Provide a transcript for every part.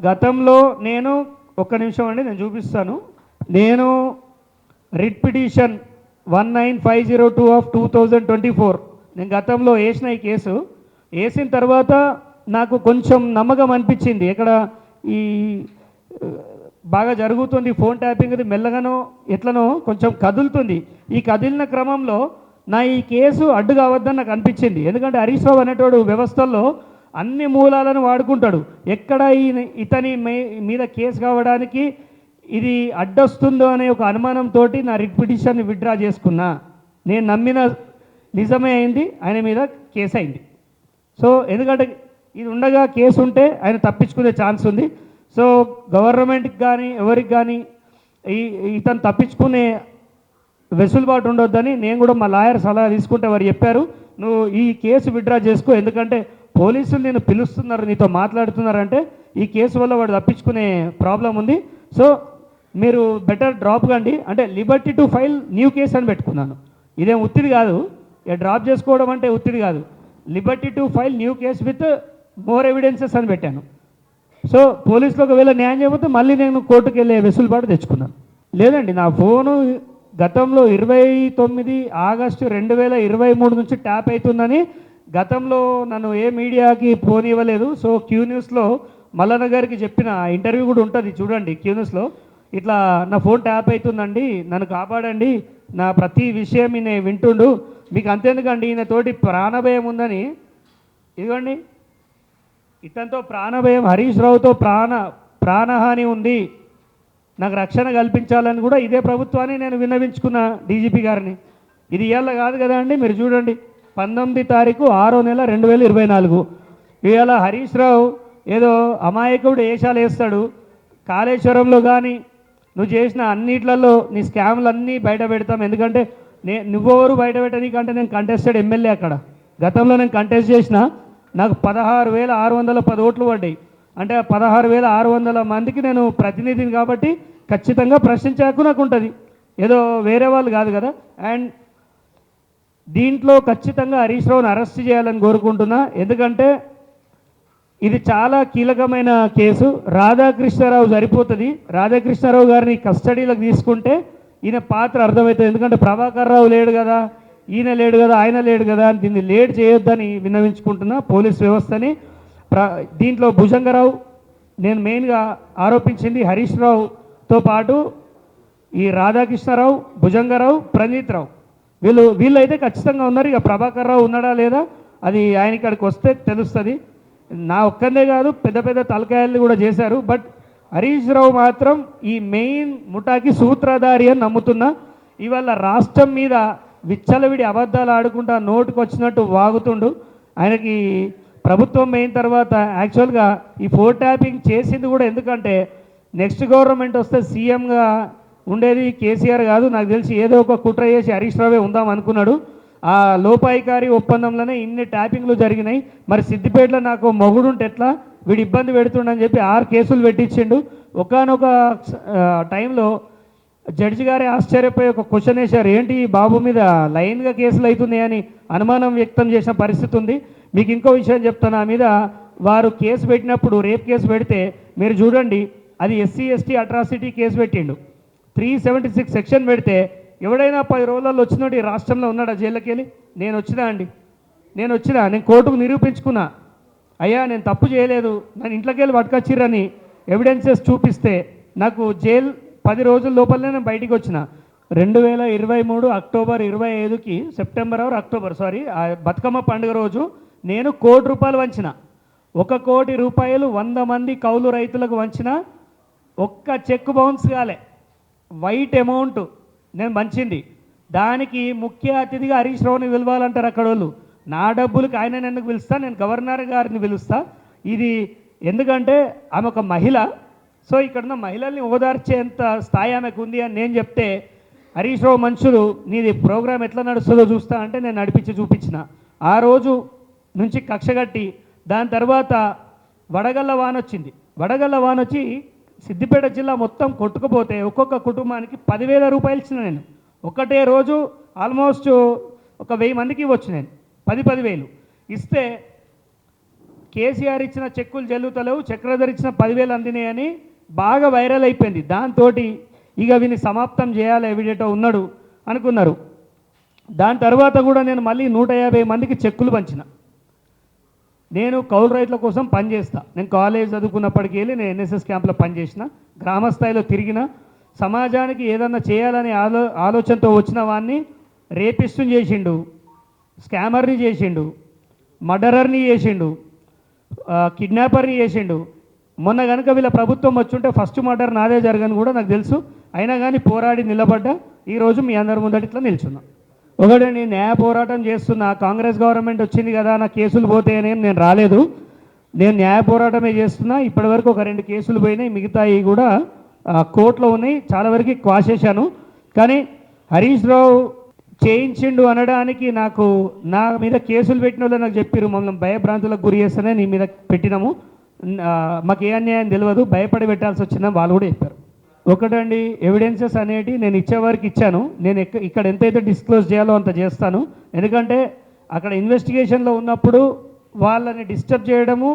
గతంలో నేను ఒక్క నిమిషం అండి నేను చూపిస్తాను. నేను రిట్ పిటిషన్ 19502 ఆఫ్ 2024 నేను గతంలో వేసిన ఈ కేసు వేసిన తర్వాత నాకు కొంచెం నమ్మకం అనిపించింది. ఇక్కడ ఈ బాగా జరుగుతుంది ఫోన్ ట్యాపింగ్, అది మెల్లగానో ఎట్లనో కొంచెం కదులుతుంది. ఈ కదిలిన క్రమంలో నా ఈ కేసు అడ్డు కావద్దని నాకు అనిపించింది. ఎందుకంటే హరీష్ రావు అనేటోడు వ్యవస్థల్లో అన్ని మూలాలను వాడుకుంటాడు. ఎక్కడ ఇతని మీద కేసు కావడానికి ఇది అడ్డొస్తుందో అనే ఒక అనుమానంతో నా రిట్ పిటిషన్ని విత్డ్రా చేసుకున్నా. నేను నమ్మిన నిజమే అయింది, ఆయన మీద కేసు అయింది. సో ఎందుకంటే ఇది ఉండగా కేసు ఉంటే ఆయన తప్పించుకునే ఛాన్స్ ఉంది. సో గవర్నమెంట్కి కానీ ఎవరికి కానీ ఇతను తప్పించుకునే వెసులుబాటు ఉండొద్దని నేను కూడా మా లాయర్ సలహా తీసుకుంటే వారు చెప్పారు, నువ్వు ఈ కేసు విత్డ్రా చేసుకో, ఎందుకంటే పోలీసులు నేను పిలుస్తున్నారు, నీతో మాట్లాడుతున్నారంటే ఈ కేసు వల్ల వాడు తప్పించుకునే ప్రాబ్లం ఉంది. సో మీరు బెటర్ డ్రాప్ కండి అంటే Liberty to file new case అని పెట్టుకున్నాను. ఇదేం ఉత్తిది కాదు, డ్రాప్ చేసుకోవడం అంటే ఉత్తిది కాదు, Liberty to file new case with more evidences అని పెట్టాను. సో పోలీసులు ఒకవేళ న్యాయం చేయకపోతే మళ్ళీ నేను కోర్టుకు వెళ్ళే వెసులుబాటు తెచ్చుకున్నాను. లేదండి, నా ఫోను గతంలో 29 ఆగస్టు 2023 నుంచి ట్యాప్ అవుతుందని గతంలో నన్ను ఏ మీడియాకి ఫోన్ ఇవ్వలేదు. సో క్యూ న్యూస్లో మల్లన్న గారికి చెప్పిన ఇంటర్వ్యూ కూడా ఉంటుంది చూడండి. క్యూ న్యూస్లో ఇట్లా నా ఫోన్ ట్యాప్ అవుతుందండి, నన్ను కాపాడండి, నా ప్రతి విషయం ఈయన వింటుండు, మీకు అంతేందుకండి ఈయన తోటి ప్రాణభయం ఉందని. ఇదిగోండి, ఇతనితో ప్రాణభయం, హరీష్ రావుతో ప్రాణహాని ఉంది, నాకు రక్షణ కల్పించాలని కూడా ఇదే ప్రభుత్వాన్ని నేను విన్నవించుకున్న డీజీపీ గారిని. ఇది ఇవాళ కాదు కదా అండి, మీరు చూడండి 19 తారీఖు 6వ నెల 2024 ఇవాళ హరీష్ రావు ఏదో అమాయకుడు వేషాలు వేస్తాడు. కాళేశ్వరంలో కానీ నువ్వు చేసిన అన్నిట్లలో నీ స్కామ్లు అన్నీ బయట పెడతాం, ఎందుకంటే నువ్వెవరు బయట పెట్టనీకంటే నేను కంటెస్టెడ్ ఎమ్మెల్యే. అక్కడ గతంలో నేను కంటెస్ట్ చేసిన, నాకు 16,610 ఓట్లు పడ్డాయి. అంటే 16,600 మందికి నేను ప్రతినిధిని కాబట్టి ఖచ్చితంగా ప్రశ్నించే హక్కు నాకు ఉంటుంది, ఏదో వేరే వాళ్ళు కాదు కదా. అండ్ దీంట్లో ఖచ్చితంగా హరీష్ రావుని అరెస్ట్ చేయాలని కోరుకుంటున్నా, ఎందుకంటే ఇది చాలా కీలకమైన కేసు. రాధాకృష్ణారావు సరిపోతుంది, రాధాకృష్ణారావు గారిని కస్టడీలోకి తీసుకుంటే ఈయన పాత్ర అర్థమవుతుంది. ఎందుకంటే ప్రభాకర్ రావు లేడు కదా, ఈయన లేడు కదా, ఆయన లేడు కదా, దీన్ని లేట్ చేయొద్దని విన్నవించుకుంటున్నా పోలీస్ వ్యవస్థని. దీంట్లో భుజంగరావు నేను మెయిన్గా ఆరోపించింది హరీష్ రావుతో పాటు ఈ రాధాకృష్ణారావు, భుజంగరావు, ప్రణీత్ రావు, వీళ్ళైతే ఖచ్చితంగా ఉన్నారు. ఇక ప్రభాకర్ రావు ఉన్నాడా లేదా అది ఆయన ఇక్కడికి వస్తే తెలుస్తుంది. నా ఒక్కనే కాదు, పెద్ద పెద్ద తలకాయలు కూడా చేశారు. బట్ హరీష్ రావు మాత్రం ఈ మెయిన్ ముఠాకి సూత్రధారి అని నమ్ముతున్నా. ఇవాళ రాష్ట్రం మీద విచ్చలవిడి అబద్ధాలు ఆడుకుంటా నోటుకు వచ్చినట్టు వాగుతుండు. ఆయనకి ప్రభుత్వం అయిన తర్వాత యాక్చువల్గా ఈ ఫోన్ ట్యాపింగ్ చేసింది కూడా ఎందుకంటే నెక్స్ట్ గవర్నమెంట్ వస్తే సీఎంగా ఉండేది కేసీఆర్ కాదు, నాకు తెలిసి ఏదో ఒక కుట్ర చేసి హరీష్ రావే ఉందాం అనుకున్నాడు. ఆ లోపాయికారి ఒప్పందంలోనే ఇన్ని ట్యాపింగ్లు జరిగినాయి. మరి సిద్దిపేటలో నాకు మొగుడుంటే ఎట్లా, వీడు ఇబ్బంది పెడుతుండని చెప్పి 6 కేసులు పెట్టించిండు. ఒకానొక టైంలో జడ్జి గారే ఆశ్చర్యపోయి ఒక క్వశ్చన్ వేశారు, ఏంటి బాబు మీద లైన్గా కేసులు అవుతున్నాయని అనుమానం వ్యక్తం చేసిన పరిస్థితి ఉంది. మీకు ఇంకో విషయం చెప్తాను, ఆ మీద వారు కేసు పెట్టినప్పుడు రేప్ కేసు పెడితే మీరు చూడండి, అది ఎస్సీ ఎస్టీ అట్రాసిటీ కేసు పెట్టిండు. 376 సెక్షన్ పెడితే ఎవడైనా 10 రోజులలో వచ్చినట్టు ఈ రాష్ట్రంలో ఉన్నాడా జైల్లోకి వెళ్ళి? నేను వచ్చినా నేను కోర్టుకు నిరూపించుకున్నా, అయ్యా నేను తప్పు చేయలేదు, నన్ను ఇంట్లోకి వెళ్ళి పట్టుకొచ్చిర్రని ఎవిడెన్సెస్ చూపిస్తే నాకు జైలు 10 రోజుల లోపలనే నేను బయటికి వచ్చిన. 2023 అక్టోబర్ 25కి అక్టోబర్ బతుకమ్మ పండుగ రోజు నేను ₹1,00,00,000 వంచిన. 1 కోటి రూపాయలు 100 మంది కౌలు రైతులకు వంచిన, ఒక్క చెక్ బౌన్స్ కాలే, వైట్ అమౌంట్ నేను మంచింది. దానికి ముఖ్య అతిథిగా హరీష్ రావుని పిలవాలంటారు అక్కడ వాళ్ళు. నా డబ్బులకి ఆయన ఎందుకు పిలుస్తా, నేను గవర్నర్ గారిని పిలుస్తా. ఇది ఎందుకంటే ఆమె ఒక మహిళ, సో ఇక్కడున్న మహిళల్ని ఓదార్చేంత స్థాయి ఆమెకు ఉంది అని నేను చెప్తే హరీష్ రావు మనుషులు నీది ప్రోగ్రామ్ ఎట్లా నడుస్తుందో చూస్తా అంటే నేను నడిపించి చూపించిన. ఆ రోజు నుంచి కక్షగట్టి దాని తర్వాత వడగళ్ళ వాన వచ్చింది. వడగళ్ళ వాన వచ్చి సిద్దిపేట జిల్లా మొత్తం కొట్టుకుపోతే ఒక్కొక్క కుటుంబానికి 10,000 రూపాయలు ఇచ్చిన నేను. ఒకటే రోజు ఆల్మోస్ట్ ఒక 1000 మందికి ఇవ్వచ్చు నేను 10,000 ఇస్తే కేసీఆర్ ఇచ్చిన చెక్కులు చెల్లుతలేవు, చక్రధర్ ఇచ్చిన 10,000 అందినాయని బాగా వైరల్ అయిపోయింది. దాంతో ఇక వీని సమాప్తం చేయాలి, ఎవిడేటో ఉన్నాడు అనుకున్నారు. దాని తర్వాత కూడా నేను మళ్ళీ 150 మందికి చెక్కులు పంచిన. నేను కౌలు రైతుల కోసం పనిచేస్తా. నేను కాలేజ్ చదువుకున్నప్పటికీ వెళ్ళి నేను ఎన్ఎస్ఎస్ క్యాంప్లో పనిచేసిన, గ్రామ స్థాయిలో తిరిగిన, సమాజానికి ఏదన్నా చేయాలని ఆలోచనతో వచ్చిన వాడిని రేపిస్టుని చేసిండు, స్కామర్ని చేసిండు, మర్డరర్ని చేసిండు, కిడ్నాపర్ని చేసిండు. మొన్న కనుక వీళ్ళ ప్రభుత్వం వచ్చుంటే ఫస్ట్ మర్డర్ నాదే జరగని కూడా నాకు తెలుసు. అయినా కానీ పోరాడి నిలబడ్డా, ఈరోజు మీ అందరి ముందట ఇట్లా నిల్చున్నా. ఒకటి, నేను న్యాయ పోరాటం చేస్తున్నా. కాంగ్రెస్ గవర్నమెంట్ వచ్చింది కదా, నా కేసులు పోతాయనేం నేను రాలేదు. నేను న్యాయ పోరాటమే చేస్తున్నా. ఇప్పటివరకు ఒక 2 కేసులు పోయినాయి, మిగతాయి కూడా కోర్టులో ఉన్నాయి. చాలా వరకు క్వాషేశాను. కానీ హరీష్ రావు చేయించిండు అనడానికి నాకు, నా మీద కేసులు పెట్టిన వాళ్ళు నాకు చెప్పారు, మమ్మల్ని భయభ్రాంతులకు గురి చేస్తేనే నీ మీద పెట్టినాము, మాకు ఏ అన్యాయం తెలియదు, భయపడి పెట్టాల్సి వచ్చిందని వాళ్ళు కూడా చెప్పారు. ఒకటండి, ఎవిడెన్సెస్ అనేటి నేను ఇచ్చేవారికి ఇచ్చాను. నేను ఇక్కడ ఎంతైతే డిస్క్లోజ్ చేయాలో అంత చేస్తాను. ఎందుకంటే అక్కడ ఇన్వెస్టిగేషన్లో ఉన్నప్పుడు వాళ్ళని డిస్టర్బ్ చేయడము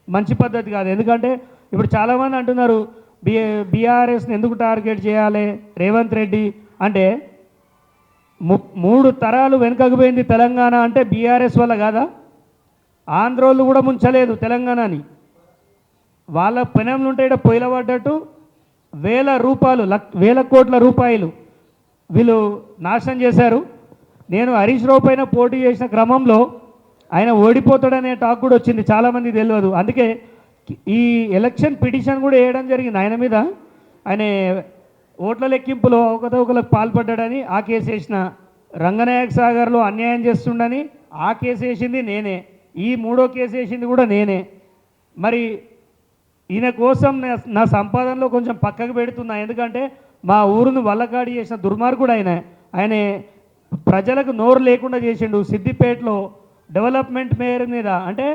మంచి పద్ధతి కాదు. ఎందుకంటే ఇప్పుడు చాలామంది అంటున్నారు బీఆర్ఎస్ని ఎందుకు టార్గెట్ చేయాలి రేవంత్ రెడ్డి అంటే, 3 తరాలు వెనుకకు పోయింది తెలంగాణ అంటే బీఆర్ఎస్ వల్ల కాదా? ఆంధ్రోళ్ళు కూడా ముంచలేదు తెలంగాణని. వాళ్ళ పెనంలు ఉంటే ఇక్కడ పొయ్యిల పడ్డట్టు వేల కోట్ల రూపాయలు వీళ్ళు నాశనం చేశారు. నేను హరీష్ రావు పైన పోటీ చేసిన క్రమంలో ఆయన ఓడిపోతాడనే టాక్ కూడా వచ్చింది, చాలామంది తెలియదు. అందుకే ఈ ఎలక్షన్ పిటిషన్ కూడా వేయడం జరిగింది ఆయన మీద. ఆయన ఓట్ల లెక్కింపులో ఒకరికి పాల్పడ్డాడని ఆ కేసు వేసిన, రంగనాయక సాగర్లో అన్యాయం చేస్తుండని ఆ కేసు వేసింది నేనే, ఈ 3వ కేసు వేసింది కూడా నేనే. మరి ఈయన కోసం నా సంపాదనలో కొంచెం పక్కకు పెడుతున్నా. ఎందుకంటే మా ఊరును వల్లకాడి చేసిన దుర్మార్గుడు ఆయన ప్రజలకు నోరు లేకుండా చేసిండు. సిద్దిపేటలో డెవలప్మెంట్ మేయర్ మీద అంటే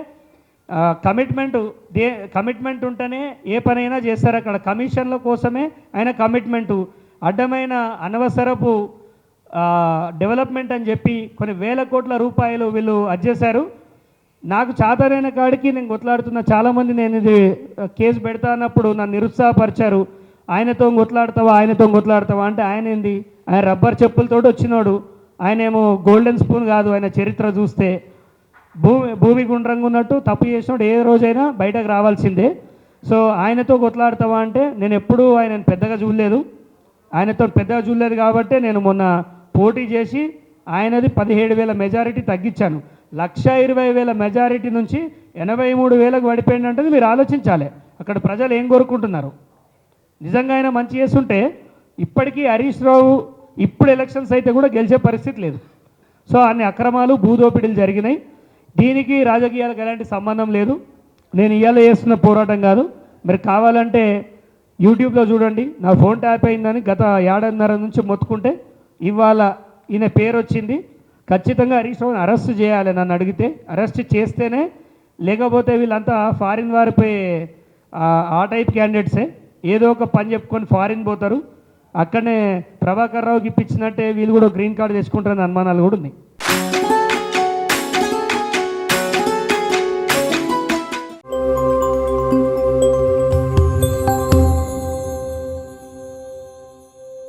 కమిట్మెంట్ ఉంటేనే ఏ పనైనా చేస్తారు. అక్కడ కమిషన్ల కోసమే ఆయన కమిట్మెంటు, అడ్డమైన అనవసరపు డెవలప్మెంట్ అని చెప్పి కొన్ని వేల కోట్ల రూపాయలు వీళ్ళు అజ్జేశారు. నాకు చాతరైన కాడికి నేను కొట్లాడుతున్నా. చాలామంది నేను ఇది కేసు పెడతా అన్నప్పుడు నన్ను నిరుత్సాహపరిచారు. ఆయనతో కొట్లాడతావా అంటే ఆయన ఏంది, ఆయన రబ్బర్ చెప్పులతో వచ్చినాడు. ఆయన ఏమో గోల్డెన్ స్పూన్ కాదు. ఆయన చరిత్ర చూస్తే భూమి గుండ్రంగా ఉన్నట్టు తప్పు చేసినప్పుడు ఏ రోజైనా బయటకు రావాల్సిందే. సో ఆయనతో కొట్లాడతావా అంటే నేను ఎప్పుడూ ఆయనను పెద్దగా చూడలేదు కాబట్టి నేను మొన్న పోటీ చేసి ఆయనది 17,000 మెజారిటీ తగ్గించాను. 1,20,000 మెజారిటీ నుంచి 83,000కు పడిపోయిందంటే మీరు ఆలోచించాలి అక్కడ ప్రజలు ఏం కోరుకుంటున్నారు. నిజంగా ఆయన మంచి చేస్తుంటే ఇప్పటికీ హరీష్ రావు ఇప్పుడు ఎలక్షన్స్ అయితే కూడా గెలిచే పరిస్థితి లేదు. సో అన్ని అక్రమాలు భూదోపిడీలు జరిగినాయి. దీనికి రాజకీయాలకు ఎలాంటి సంబంధం లేదు. నేను ఇవాళ చేస్తున్న పోరాటం కాదు. మీరు కావాలంటే యూట్యూబ్లో చూడండి, నా ఫోన్ ట్యాప్ అయిందని గత 1.5 నుంచి మొత్తుకుంటే ఇవాళ ఈయన పేరు వచ్చింది. ఖచ్చితంగా హరీష్ రావుని అరెస్ట్ చేయాలి. నన్ను అడిగితే అరెస్ట్ చేస్తేనే, లేకపోతే వీళ్ళంతా ఫారిన్ వారిపై ఆ టైప్ క్యాండిడేట్సే ఏదో ఒక పని చెప్పుకొని ఫారిన్ పోతారు. అక్కడనే ప్రభాకర్ రావుకి ఇప్పించినట్టే వీళ్ళు కూడా గ్రీన్ కార్డు తెచ్చుకుంటారని అనుమానాలు కూడా ఉన్నాయి.